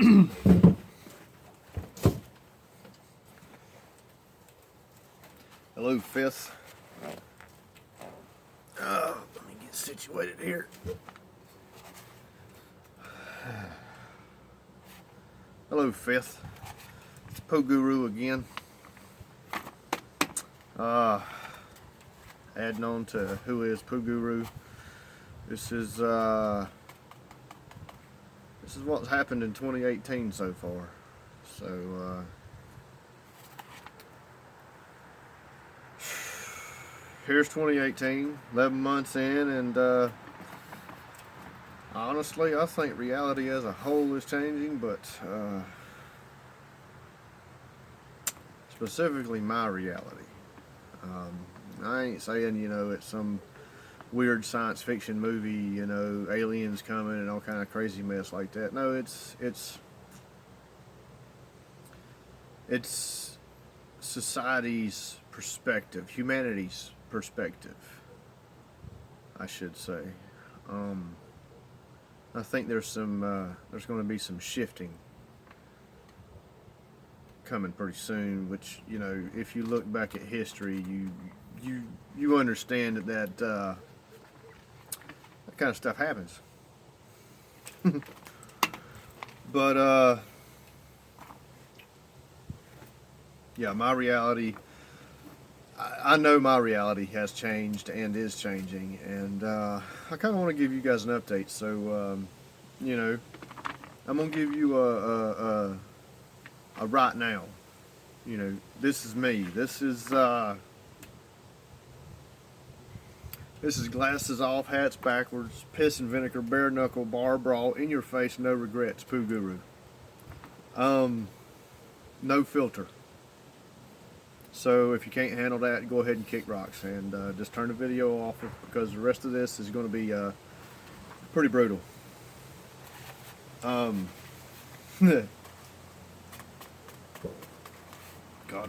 Hello, Fifth. Let me get situated here. Hello, Fifth. It's Poo Guru again. Adding on to who is Poo Guru. This is what's happened in 2018 so far. So here's 2018, 11 months in, and honestly, I think reality as a whole is changing, but specifically my reality. I ain't saying, it's some weird science fiction movie, aliens coming and all kind of crazy mess like that. No, it's society's perspective, humanity's perspective, I should say. I think there's going to be some shifting coming pretty soon, which, if you look back at history, you understand that that kind of stuff happens. But yeah, my reality, I know my reality has changed and is changing, and I kind of want to give you guys an update. So I'm gonna give you a right now. This is me. This is glasses off, hats backwards, piss and vinegar, bare knuckle, bar brawl, in your face, no regrets, Poo Guru. No filter. So if you can't handle that, go ahead and kick rocks and just turn the video off, because the rest of this is going to be pretty brutal. God,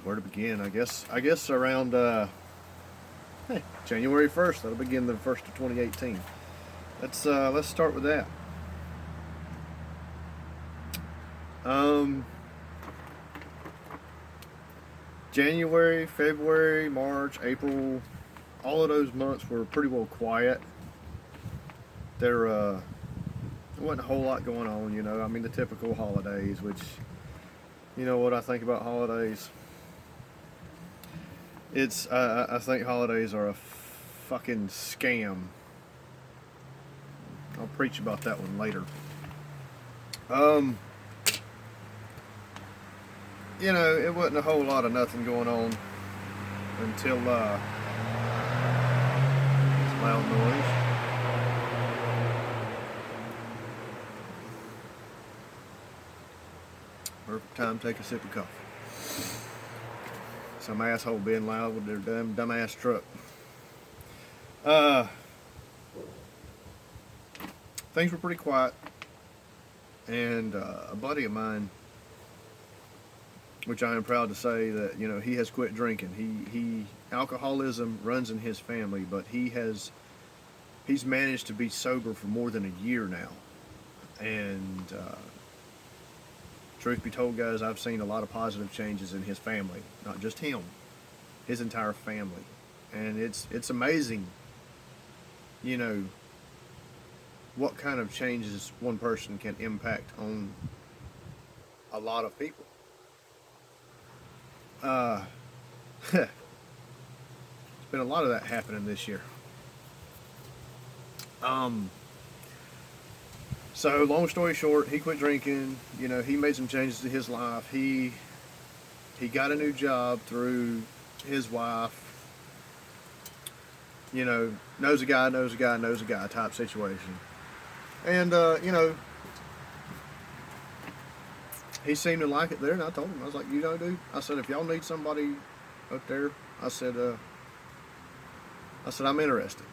where to begin? I guess around January 1st. That'll begin the 1st of 2018. Let's start with that. January, February, March, April, all of those months were pretty well quiet. There wasn't a whole lot going on, I mean, the typical holidays, which, what I think about holidays. I think holidays are a fucking scam. I'll preach about that one later. It wasn't a whole lot of nothing going on until this loud noise. Perfect time to take a sip of coffee. Some asshole being loud with their dumb ass truck. Things were pretty quiet, and a buddy of mine, which I am proud to say that he has quit drinking. He alcoholism runs in his family, but he's managed to be sober for more than a year now. And truth be told, guys, I've seen a lot of positive changes in his family, not just him, his entire family, and it's amazing, what kind of changes one person can impact on a lot of people. There's been a lot of that happening this year. So long story short, he quit drinking. He made some changes to his life. He got a new job through his wife. Knows a guy type situation. And he seemed to like it there, and I told him, I was like, dude, I said, if y'all need somebody up there, I said, I'm interested.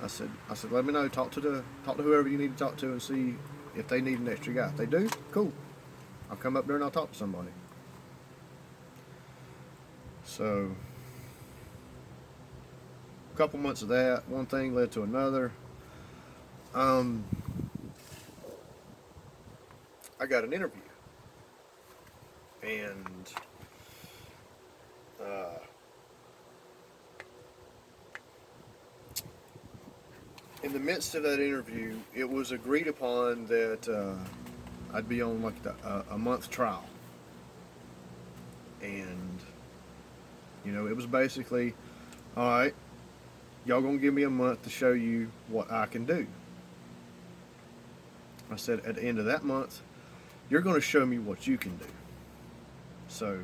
I said, let me know. Talk to whoever you need to talk to and see if they need an extra guy. If they do, cool. I'll come up there and I'll talk to somebody. So, a couple months of that, one thing led to another. I got an interview. And in the midst of that interview, it was agreed upon that I'd be on like a month trial. And, you know, it was basically, all right, y'all gonna give me a month to show you what I can do. I said, at the end of that month, you're gonna show me what you can do. So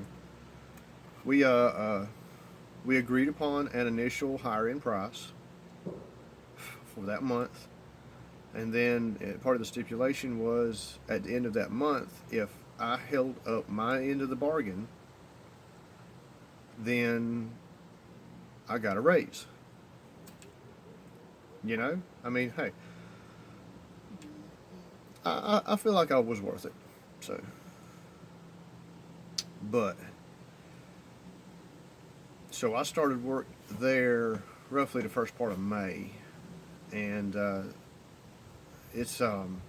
we agreed upon an initial hiring price for that month, and then part of the stipulation was at the end of that month, if I held up my end of the bargain, then I got a raise. You know, I mean, hey, I feel like I was worth it. So, but so I started work there roughly the first part of May, and it's an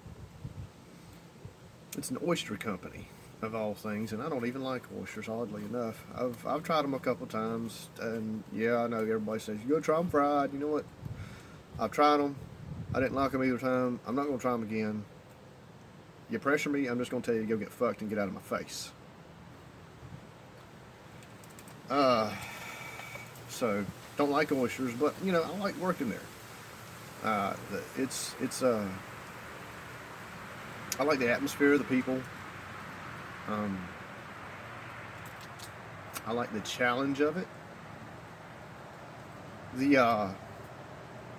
oyster company of all things, and I don't even like oysters. Oddly enough, I've tried them a couple times, and yeah, I know everybody says you go try them fried. You know what? I've tried them. I didn't like them either time. I'm not going to try them again. You pressure me, I'm just going to tell you to go get fucked and get out of my face. So don't like oysters, but you know I like working there. It's I like the atmosphere of the people. I like the challenge of it. The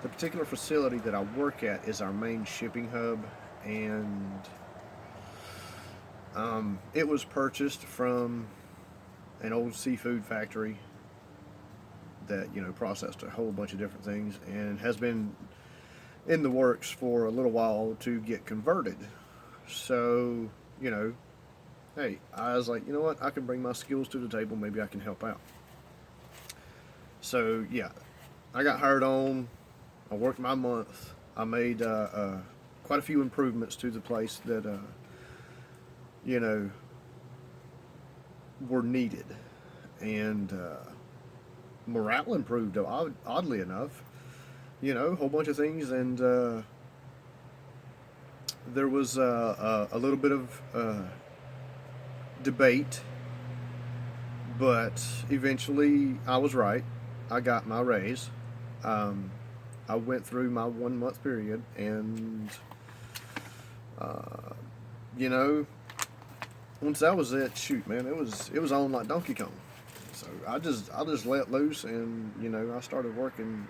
particular facility that I work at is our main shipping hub, and it was purchased from an old seafood factory that, you know, processed a whole bunch of different things, and has been in the works for a little while to get converted. So, you know, hey, I was like, you know what, I can bring my skills to the table, maybe I can help out. So yeah, I got hired on. I worked my month. I made quite a few improvements to the place that you know, were needed, and morale improved. Oddly enough, you know, a whole bunch of things, and there was a little bit of debate, but eventually I was right. I got my raise. I went through my 1 month period, and you know, once that was it, shoot, man, it was on like Donkey Kong. So I just let loose, and you know, I started working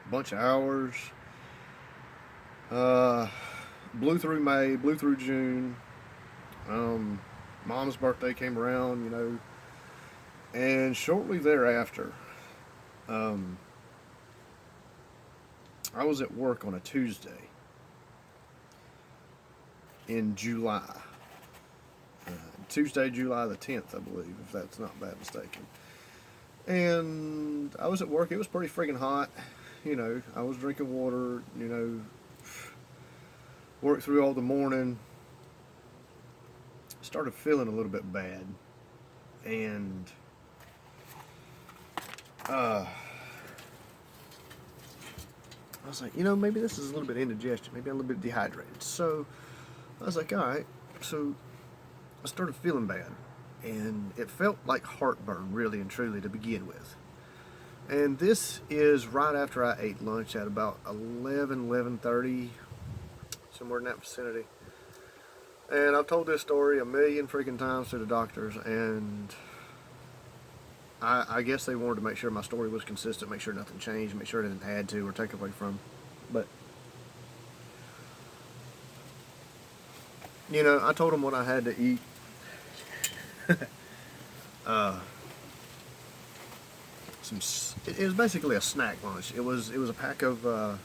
a bunch of hours. Blew through May, blew through June. Mom's birthday came around, you know, and shortly thereafter, I was at work on a Tuesday in July. Tuesday, July the 10th, I believe, if that's not bad mistaken. And I was at work. It was pretty freaking hot. You know, I was drinking water, you know, worked through all the morning. Started feeling a little bit bad. And I was like, you know, maybe this is a little bit indigestion. Maybe I'm a little bit dehydrated. So I was like, all right. So I started feeling bad, and it felt like heartburn, really and truly, to begin with. And this is right after I ate lunch at about 11:30, somewhere in that vicinity. And I've told this story a million freaking times to the doctors, and I guess they wanted to make sure my story was consistent, make sure nothing changed, make sure it didn't add to or take away from. But you know, I told them what I had to eat. It was basically a snack lunch. It was a pack of little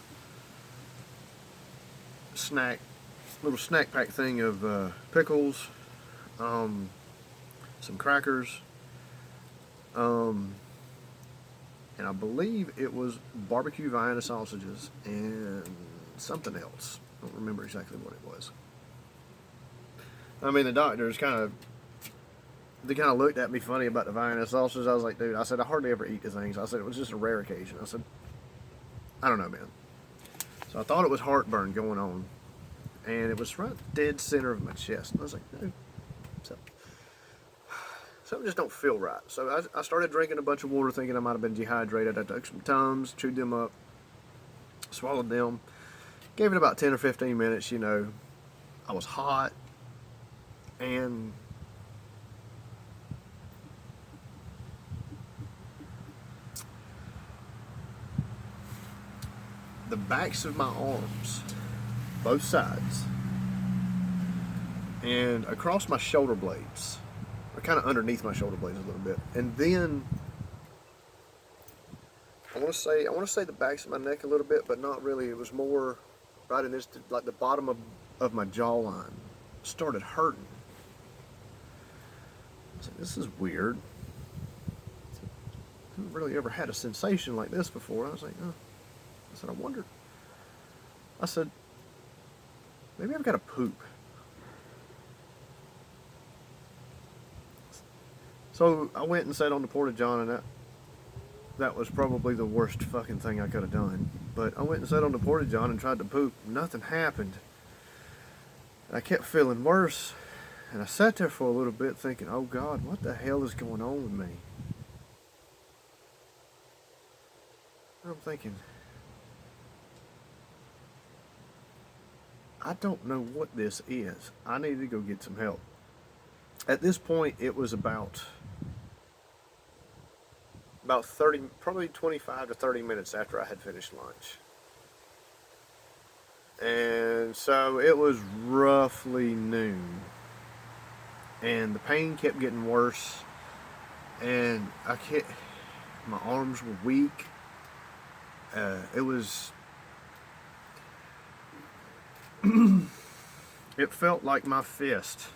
snack pack thing of pickles, some crackers, and I believe it was barbecue Vienna sausages and something else. I don't remember exactly what it was. I mean, the doctors kind of they kind of looked at me funny about the Vienna sausage. I was like, dude, I said, I hardly ever eat the things. I said, it was just a rare occasion. I said, I don't know, man. So I thought it was heartburn going on. And it was right dead center of my chest. And I was like, no, something just don't feel right. So I started drinking a bunch of water thinking I might have been dehydrated. I took some Tums, chewed them up, swallowed them. Gave it about 10 or 15 minutes, you know. I was hot. And the backs of my arms, both sides, and across my shoulder blades, or kind of underneath my shoulder blades a little bit, and then I want to say the backs of my neck a little bit, but not really. It was more right in this, like the bottom of my jawline started hurting. I said, this is weird. I haven't really ever had a sensation like this before. I was like, oh. I said, I wondered. I said, maybe I've got to poop. So I went and sat on the porta-john, and that was probably the worst fucking thing I could have done. But I went and sat on the porta-john and tried to poop. Nothing happened. And I kept feeling worse. And I sat there for a little bit thinking, oh God, what the hell is going on with me? I'm thinking, I don't know what this is. I need to go get some help. At this point, it was about 30, probably 25 to 30 minutes after I had finished lunch. And so it was roughly noon. And the pain kept getting worse. And my arms were weak. It felt like my fist.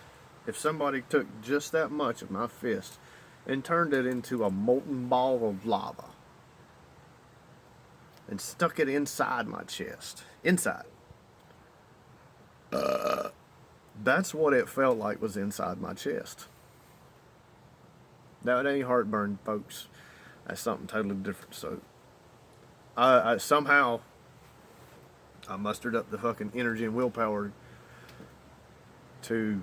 If somebody took just that much of my fist and turned it into a molten ball of lava and stuck it inside my chest. Inside. That's what it felt like was inside my chest. Now, it ain't heartburn, folks. That's something totally different. So, somehow, I mustered up the fucking energy and willpower to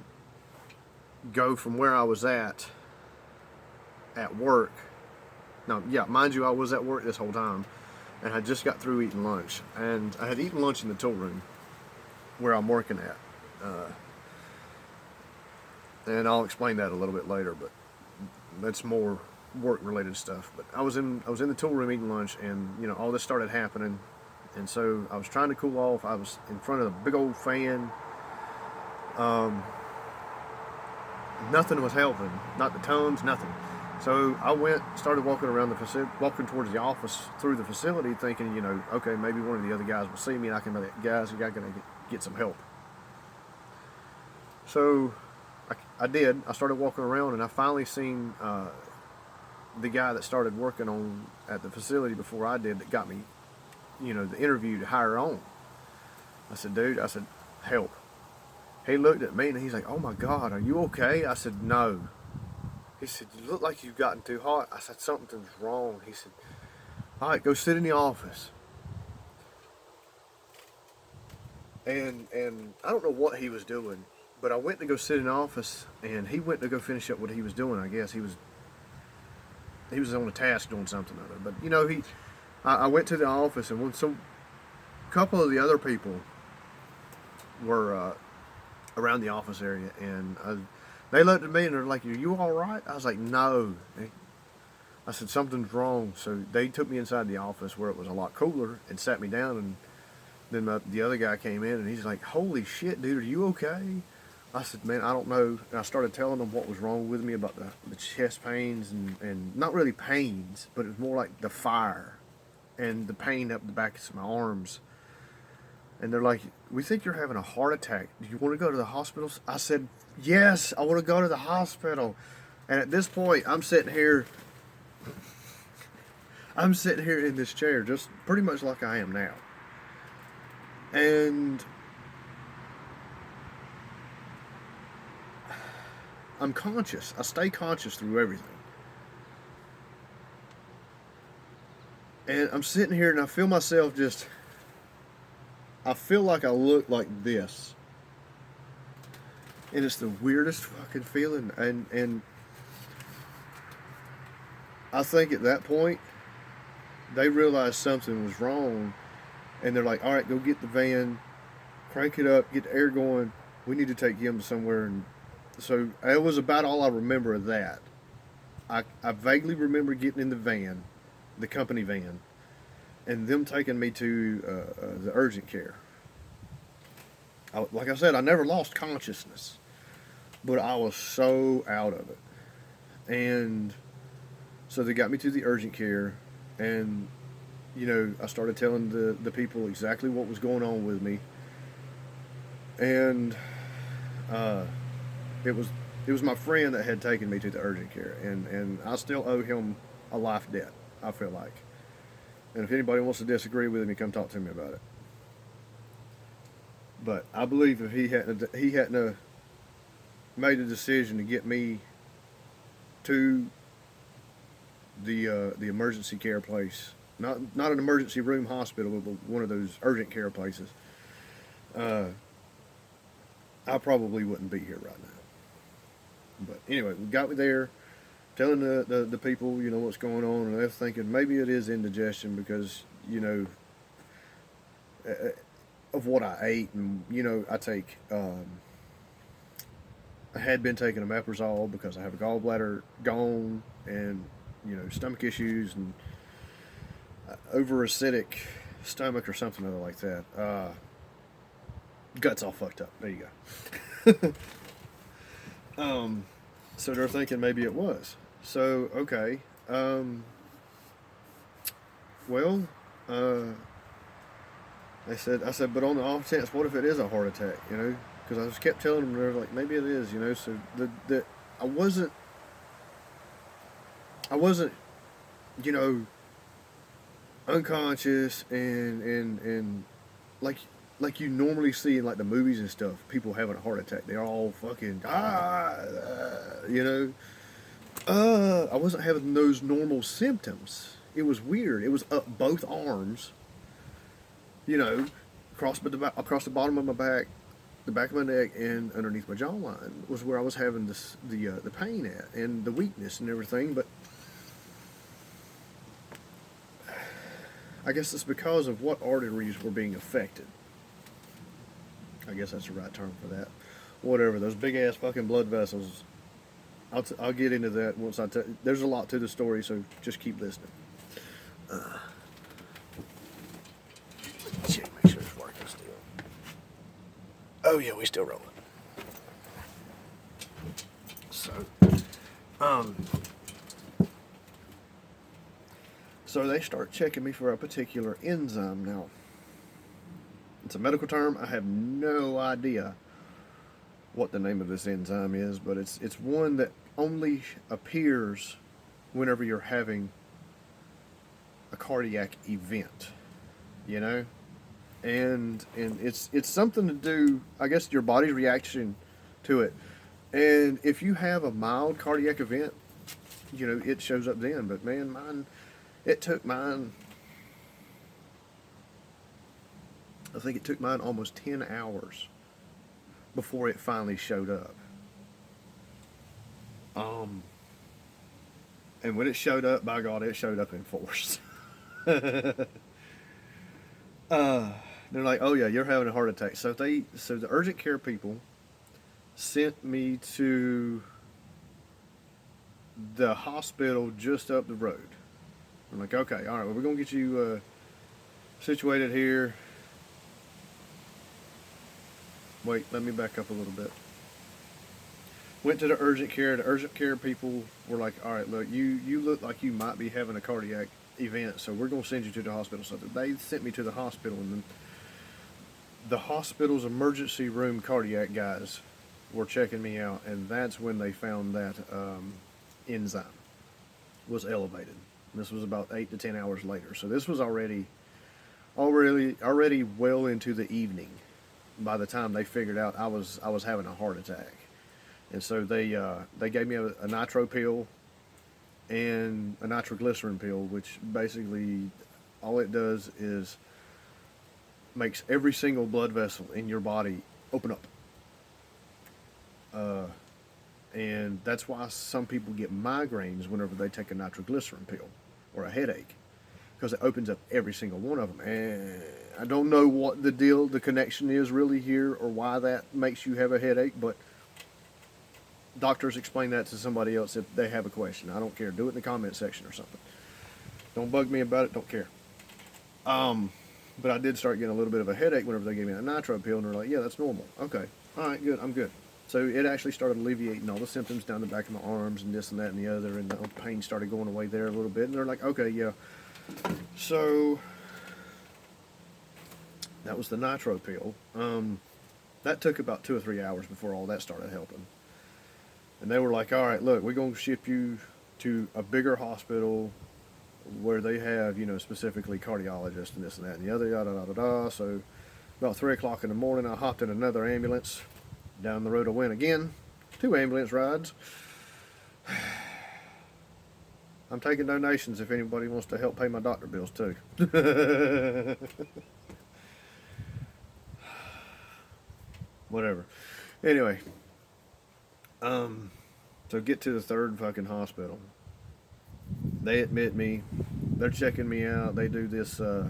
go from where I was at work. Now, yeah, mind you, I was at work this whole time, and I just got through eating lunch. And I had eaten lunch in the tool room where I'm working at. And I'll explain that a little bit later, but that's more work-related stuff. But I was in the tool room eating lunch, and you know, all this started happening, and so I was trying to cool off. I was in front of a big old fan. Nothing was helping, not the Tums, nothing. So I started walking around the facility, walking towards the office through the facility, thinking, you know, okay, maybe one of the other guys will see me, and I can be like, guys, you got to get some help. So I did. I started walking around, and I finally seen the guy that started working at the facility before I did, that got me, you know, the interview to hire on. I said, dude, help. He looked at me and he's like, oh my God, are you okay? I said, no. He said, you look like you've gotten too hot. I said, something's wrong. He said, all right, go sit in the office. And I don't know what he was doing, but I went to go sit in the office, and he went to go finish up what he was doing. I guess he was on a task doing something or other. But you know, I went to the office, and a couple of the other people were around the office area, and they looked at me and they're like, "Are you all right?" I was like, "No." I said, "Something's wrong." So they took me inside the office where it was a lot cooler and sat me down, and then the other guy came in and he's like, "Holy shit, dude, are you okay?" I said, "Man, I don't know." And I started telling them what was wrong with me about the chest pains and not really pains, but it was more like the fire and the pain up the backs of my arms. And they're like, "We think you're having a heart attack. Do you want to go to the hospital?" I said, "Yes, I want to go to the hospital." And at this point, I'm sitting here in this chair, just pretty much like I am now. And I'm conscious. I stay conscious through everything. And I'm sitting here and I feel myself just, I feel like I look like this. And it's the weirdest fucking feeling. And I think at that point, they realized something was wrong. And they're like, all right, go get the van, crank it up, get the air going. We need to take him somewhere. And so it was about all I remember of that. I vaguely remember getting in the van, the company van, and them taking me to the urgent care. Like I said, I never lost consciousness, but I was so out of it. And so they got me to the urgent care, and I started telling the people exactly what was going on with me, and it was my friend that had taken me to the urgent care, and I still owe him a life debt, I feel like. And if anybody wants to disagree with me, come talk to me about it. But I believe if he hadn't made a decision to get me to the emergency care place, not an emergency room hospital, but one of those urgent care places, I probably wouldn't be here right now. But anyway, we got me there, telling the people, what's going on, and they're thinking maybe it is indigestion because, of what I ate, and, I take, I had been taking omeprazole because I have a gallbladder gone and, stomach issues and over acidic stomach or something other like that. Guts all fucked up. There you go. So they're thinking maybe it was. So, okay. Well, I said, but on the off chance, what if it is a heart attack, Because I just kept telling them, they're like, maybe it is, So I wasn't, unconscious and like you normally see in like the movies and stuff, people having a heart attack. They're all fucking I wasn't having those normal symptoms. It was weird. It was up both arms, across the bottom of my back, the back of my neck, and underneath my jawline was where I was having the pain at and the weakness and everything. But I guess it's because of what arteries were being affected. I guess that's the right term for that. Whatever, those big ass fucking blood vessels. I'll get into that once there's a lot to the story, so just keep listening. Check, make sure it's working still. Oh yeah, we still rolling. So they start checking me for a particular enzyme. Now, it's a medical term. I have no idea what the name of this enzyme is, but it's one that only appears whenever you're having a cardiac event, and it's something to do, I guess, your body's reaction to it. And if you have a mild cardiac event, it shows up then. But man, it took mine, I think it took mine almost 10 hours before it finally showed up. And when it showed up, by God, it showed up in force. They're like, oh yeah, you're having a heart attack. So the urgent care people sent me to the hospital just up the road. I'm like, okay, all right, well, we're gonna get you situated here. Wait, let me back up a little bit. Went to the urgent care. The urgent care people were like, all right, look, you look like you might be having a cardiac event, so we're going to send you to the hospital. So they sent me to the hospital, and then the hospital's emergency room cardiac guys were checking me out, and that's when they found that enzyme was elevated. This was about 8 to 10 hours later. So this was already well into the evening by the time they figured out I was having a heart attack. And so they gave me a nitro pill and a nitroglycerin pill, which basically all it does is makes every single blood vessel in your body open up. Uh, and that's why some people get migraines whenever they take a nitroglycerin pill or a headache, because it opens up every single one of them. And I don't know what the connection is really here, or why that makes you have a headache, but doctors explain that to somebody else if they have a question. I don't care. Do it in the comment section or something. Don't bug me about it. Don't care. But I did start getting a little bit of a headache whenever they gave me that nitro pill, and they're like, yeah, that's normal. Okay. All right, good. I'm good. So it actually started alleviating all the symptoms down the back of my arms and this and that and the other, and the pain started going away there a little bit. And they're like, okay, yeah. So that was the nitro pill. That took about 2 or 3 hours before all that started helping. And they were like, all right, look, we're going to ship you to a bigger hospital where they have, specifically cardiologists and this and that and the other, yada, yada, yada. So about 3 o'clock in the morning, I hopped in another ambulance. Down the road I went again. 2 ambulance rides. I'm taking donations if anybody wants to help pay my doctor bills too. Whatever. Anyway. So get to the 3rd fucking hospital. They admit me. They're checking me out. They do this, I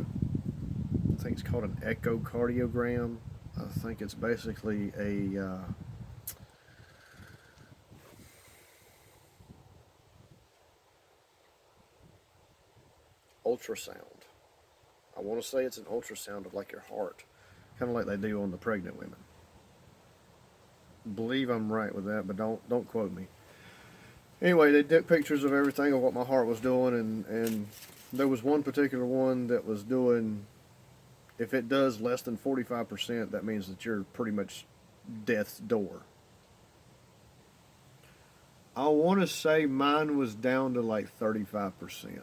think it's called an echocardiogram. I think it's basically a ultrasound. I want to say it's an ultrasound of like your heart, kind of like they do on the pregnant women. Believe I'm right with that, but don't quote me. Anyway, they took pictures of everything of what my heart was doing, and there was one particular one that was doing, if it does less than 45%, that means that you're pretty much death's door. I want to say mine was down to like 35%.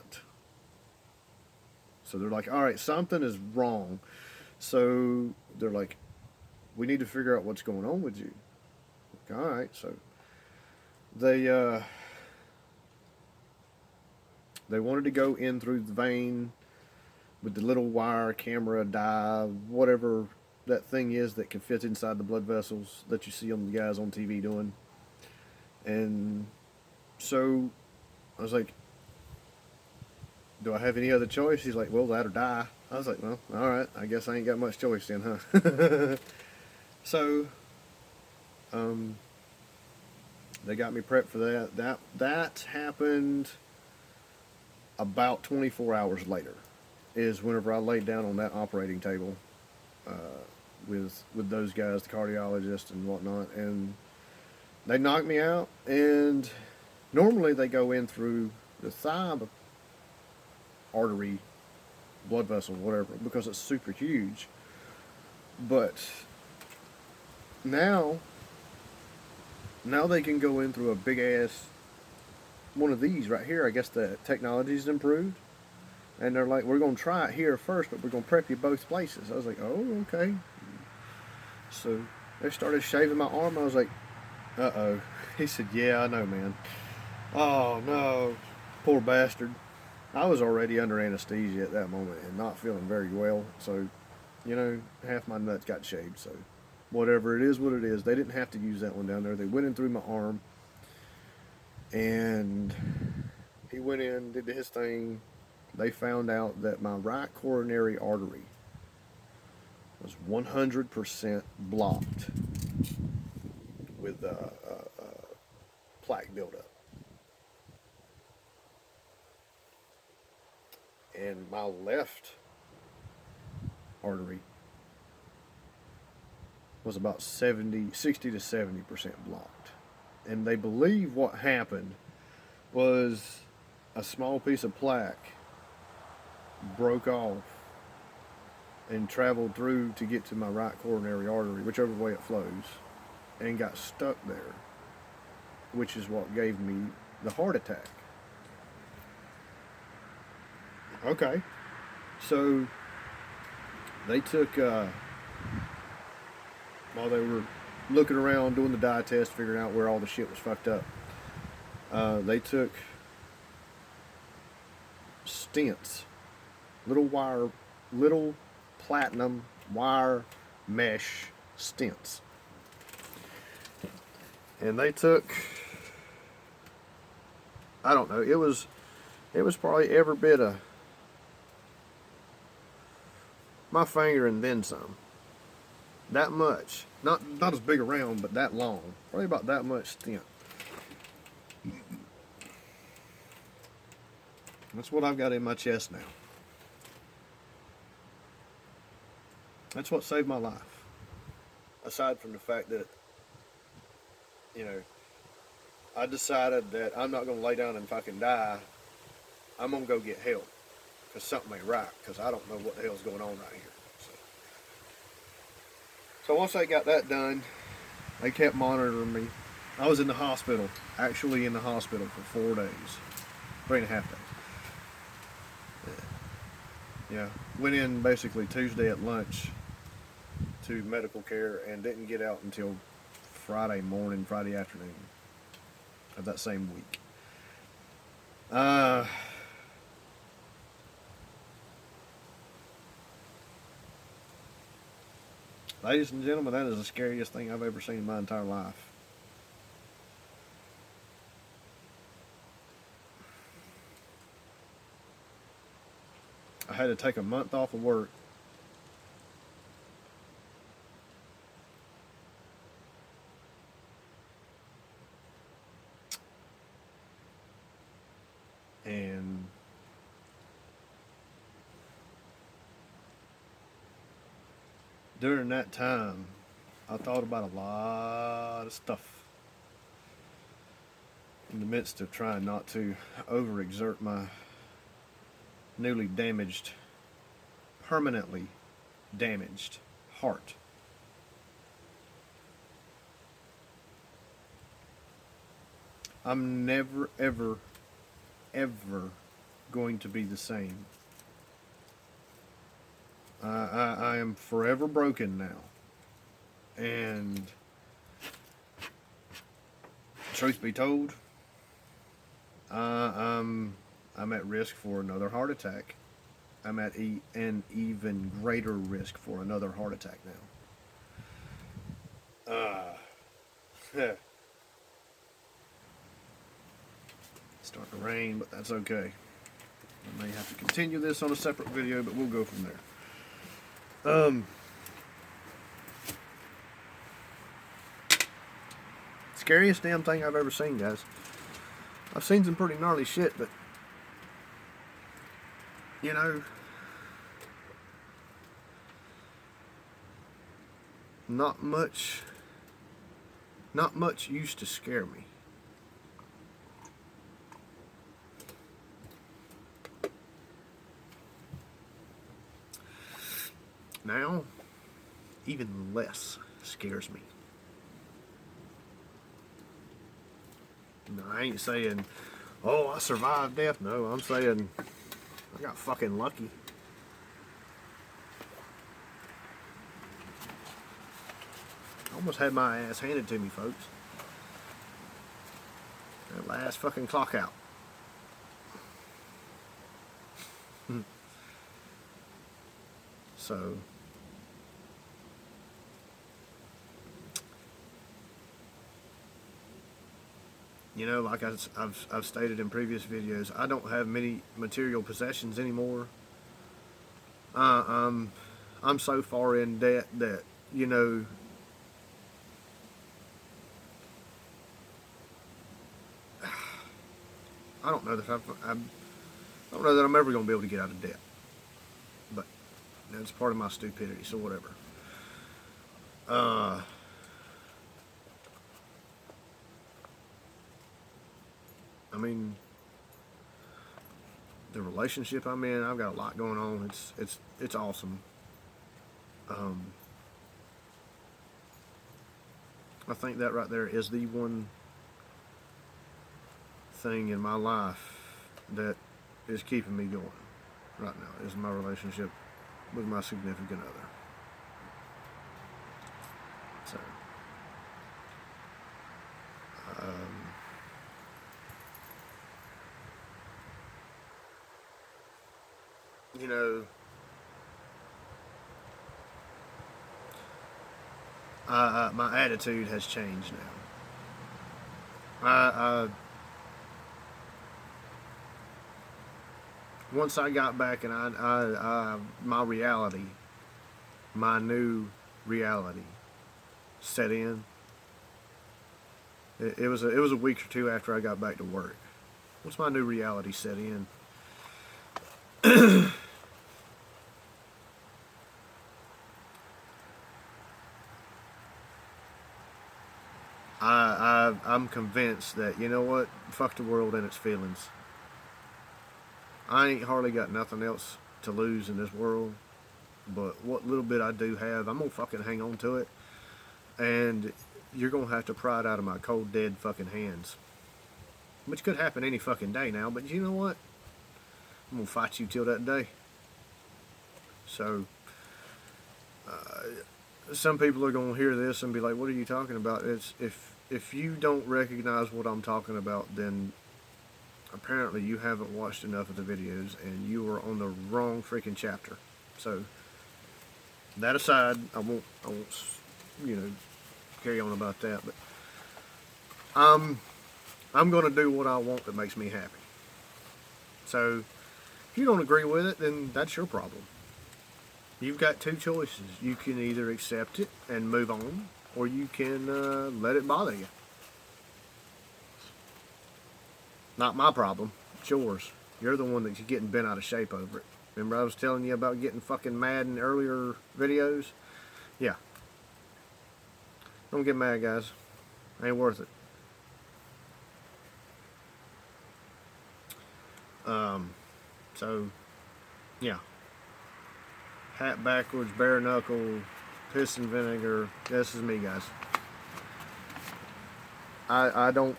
So they're like, all right, something is wrong. So they're like, we need to figure out what's going on with you. Like, all right, so they wanted to go in through the vein with the little wire, camera, dye, whatever that thing is that can fit inside the blood vessels that you see on the guys on TV doing. And so I was like, do I have any other choice? He's like, well, that or die. I was like, well, all right, I guess I ain't got much choice then, huh? So they got me prepped for that. That happened about 24 hours later, is whenever I laid down on that operating table with those guys, the cardiologist and whatnot, and they knocked me out. And normally they go in through the thigh artery, blood vessel, whatever, because it's super huge. But now they can go in through a big ass one of these right here. I guess the technology's improved, and they're like, we're going to try it here first, but we're going to prep you both places. I was like, oh, okay. So they started shaving my arm. I was like, uh-oh. He said, yeah, I know, man. Oh, no. Poor bastard. I was already under anesthesia at that moment and not feeling very well. So, half my nuts got shaved. So, whatever it is, what it is. They didn't have to use that one down there. They went in through my arm. And he went in, did his thing. They found out that my right coronary artery was 100% blocked with plaque buildup. And my left artery was about 60 to 70% blocked. And they believe what happened was a small piece of plaque broke off and traveled through to get to my right coronary artery, whichever way it flows, and got stuck there, which is what gave me the heart attack. Okay, so they took, while they were looking around, doing the dye test, figuring out where all the shit was fucked up. They took stents, little platinum wire mesh stents, and they took, I don't know, it was probably every bit of my finger and then some. That much, not as big around, but that long, probably about that much stent. That's what I've got in my chest now. That's what saved my life. Aside from the fact that, you know, I decided that I'm not going to lay down and fucking die. I'm going to go get help. Because something ain't right. Because I don't know what the hell's going on right here. So once I got that done, they kept monitoring me. I was in the hospital. Actually in the hospital for 4 days. 3.5 days. Yeah. Went in basically Tuesday at lunch to medical care and didn't get out until Friday morning, Friday afternoon of that same week. Ladies and gentlemen, that is the scariest thing I've ever seen in my entire life. I had to take a month off of work. And during that time, I thought about a lot of stuff in the midst of trying not to overexert my newly damaged, permanently damaged heart. I'm never, ever, ever going to be the same. I am forever broken now. And truth be told, I'm at risk for another heart attack. I'm at an even greater risk for another heart attack now. It's starting to rain, but that's okay. I may have to continue this on a separate video, but we'll go from there. Scariest damn thing I've ever seen, guys. I've seen some pretty gnarly shit, but you know, not much used to scare me. Now, even less scares me. No, I ain't saying, oh, I survived death. No, I'm saying I got fucking lucky. I almost had my ass handed to me, folks. That last fucking clock out. So, you know, like I've stated in previous videos, I don't have many material possessions anymore. I'm so far in debt that, you know, I don't know that I don't know that I'm ever going to be able to get out of debt. But that's part of my stupidity, so whatever. I mean, the relationship I'm in, I've got a lot going on. It's awesome. I think that right there is the one thing in my life that is keeping me going right now, is my relationship with my significant other. So, you know, my attitude has changed now. Once I got back and my reality, my new reality set in. It was a week or two after I got back to work. Once my new reality set in, I'm convinced that, you know what, fuck the world and its feelings. I ain't hardly got nothing else to lose in this world, but what little bit I do have, I'm gonna fucking hang on to it, and you're gonna have to pry it out of my cold dead fucking hands, which could happen any fucking day now. But you know what? I'm gonna fight you till that day. So, some people are gonna hear this and be like, "What are you talking about?" It's if you don't recognize what I'm talking about, then apparently you haven't watched enough of the videos and you are on the wrong freaking chapter. So, that aside, I won't, you know, carry on about that. But I'm gonna do what I want that makes me happy. So, if you don't agree with it, then that's your problem. You've got two choices. You can either accept it and move on, or you can let it bother you. Not my problem. It's yours. You're the one that's getting bent out of shape over it. Remember I was telling you about getting fucking mad in earlier videos? Yeah. Don't get mad, guys. Ain't worth it. So, yeah. Hat backwards, bare knuckle, piss and vinegar. This is me, guys. I don't.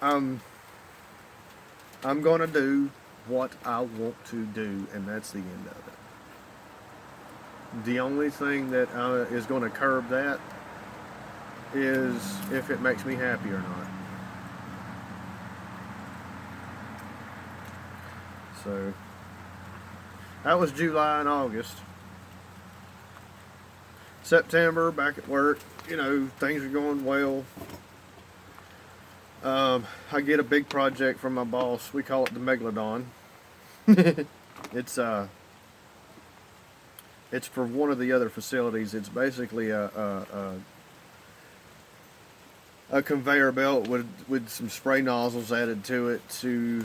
I'm gonna do what I want to do, and that's the end of it. The only thing that is going to curb that is if it makes me happy or not. So, that was July and August. September, back at work, you know, things are going well. I get a big project from my boss. We call it the Megalodon. It's for one of the other facilities. It's basically a conveyor belt with some spray nozzles added to it to